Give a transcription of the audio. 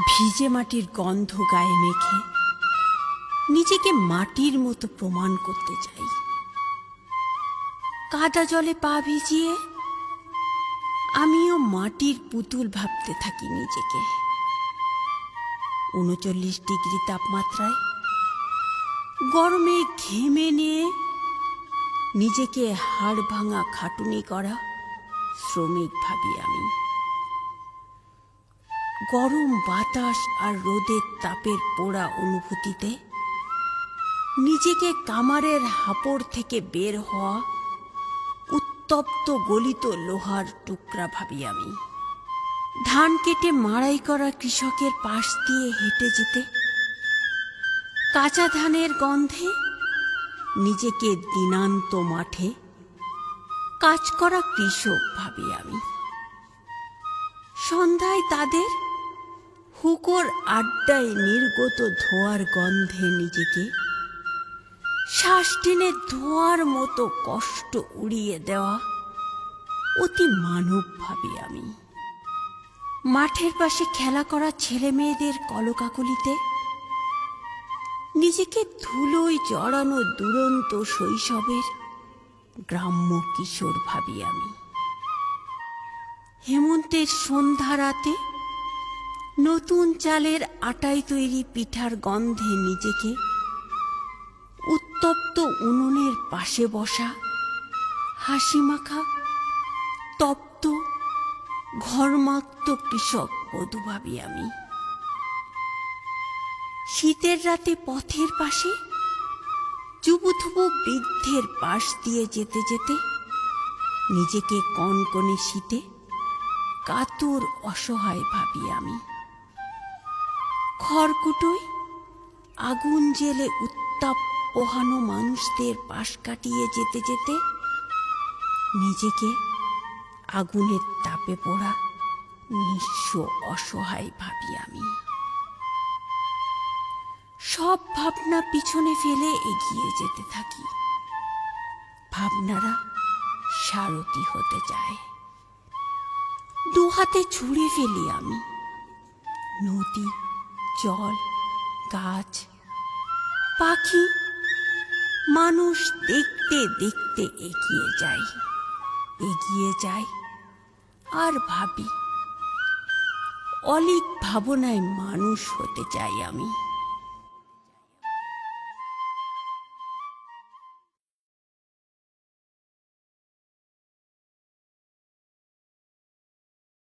ভিজে মাটির গন্ধ গায়ে মেখে নিজেকে মাটির মতো প্রমাণ করতে চাই। কাদা জলে পা ভিজিয়ে আমিও মাটির পুতুল ভাবতে থাকি নিজেকে। ৩৯ ডিগ্রি তাপমাত্রায় গরমে ঘেমে নিয়ে নিজেকে হাড় ভাঙা খাটুনি করা শ্রমিক ভাবি আমি। গরম বাতাস আর রোদের তাপের পোড়া অনুভূতিতে নিজেকে কামারের হাপড় থেকে বের হওয়া উত্তপ্ত গলিত লোহার টুকরা ভাবি আমি। ধান কেটে মাড়াই করা কৃষকের পাশ দিয়ে হেঁটে যেতে কাঁচা ধানের গন্ধে নিজেকে দিনান্ত মাঠে কাজ করা কৃষক ভাবি আমি। সন্ধ্যায় তাদের হুকোর আড্ডায় নির্গত ধোঁয়ার গন্ধে নিজেকে শ্বাস টেনে ধোঁয়ার মতো কষ্ট উড়িয়ে দেওয়া অতি মানব ভাবি আমি। মাঠের পাশে খেলা করা ছেলে মেয়েদের কলকাকলিতে নিজেকে ধুলোয় জড়ানো দুরন্ত শৈশবের গ্রাম্য কিশোর ভাবি আমি। হেমন্তের সন্ধ্যা রাতে নতুন চালের আটায় তৈরি পিঠার গন্ধে নিজেকে উত্তপ্ত উনুনের পাশে বসা হাসিমাখা তপ্ত ঘরমাক্ত কৃষক বধূ ভাবি আমি। শীতের রাতে পথের পাশে চুবুথুবু বৃদ্ধের পাশ দিয়ে যেতে যেতে নিজেকে কনকনে শীতে কাতর অসহায় ভাবি আমি। খড়কুটোয় আগুন জেলে উত্তাপ পোহানো মানুষদের পাশ কাটিয়ে যেতে যেতে নিজেকে আগুনের তাপে পোড়া নিঃস্ব অসহায় ভাবি আমি। সব ভাবনা পিছনে ফেলে এগিয়ে যেতে থাকি। ভাবনারা সারথি হতে চায়। দু হাতে ছুঁড়ে ফেলি আমি। নদী, জল, গাছ, পাখি, মানুষ দেখতে দেখতে এগিয়ে যাই আর ভাবি অলীক ভাবনায় মানুষ হতে চাই আমি।